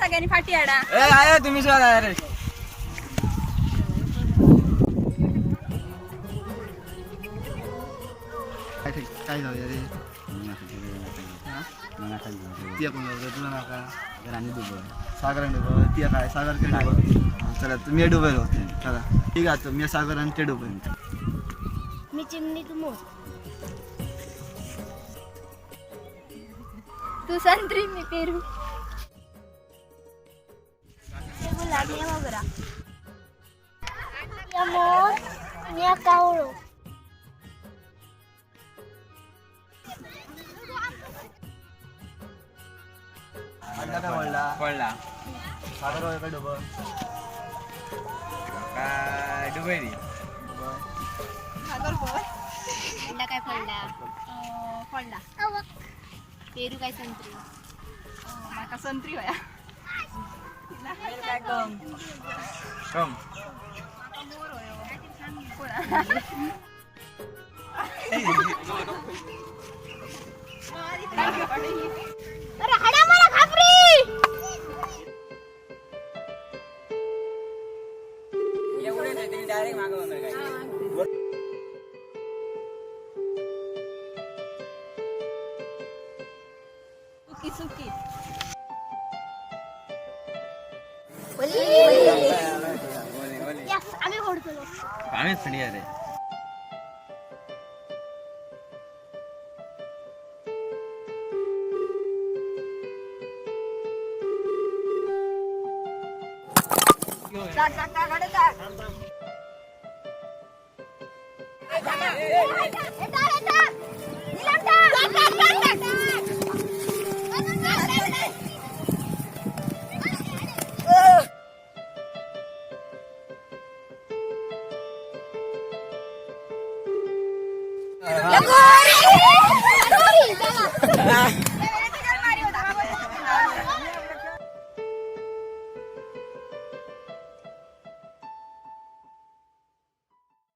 सगळ्यांनी फाटी आडा आया तुम्ही सोडा रे काय जाऊया रे ती कोण तुला नका सागर डुबल ती काय सागर के डुबल चला तुम्ही डुबेल होते चला ठीक आहे मी सागर आणि ते डुबेल मी चिमणी तू मोर तू संत्री मी पेरू मोर मी कावळो पडला सागर काय डुबल काय डुबेली सागर बोल अंडा काय पडला पडला पेरू काय संत्री माका संत्री होया काय कम कम मोर होयो अरे हडा मला घाबरी एवढे नाही तुम्ही डायरेक्ट मागवणार काय सुकी सुकी आम्ही ओढतो आम्हीच थंडी आहे रे Sorry.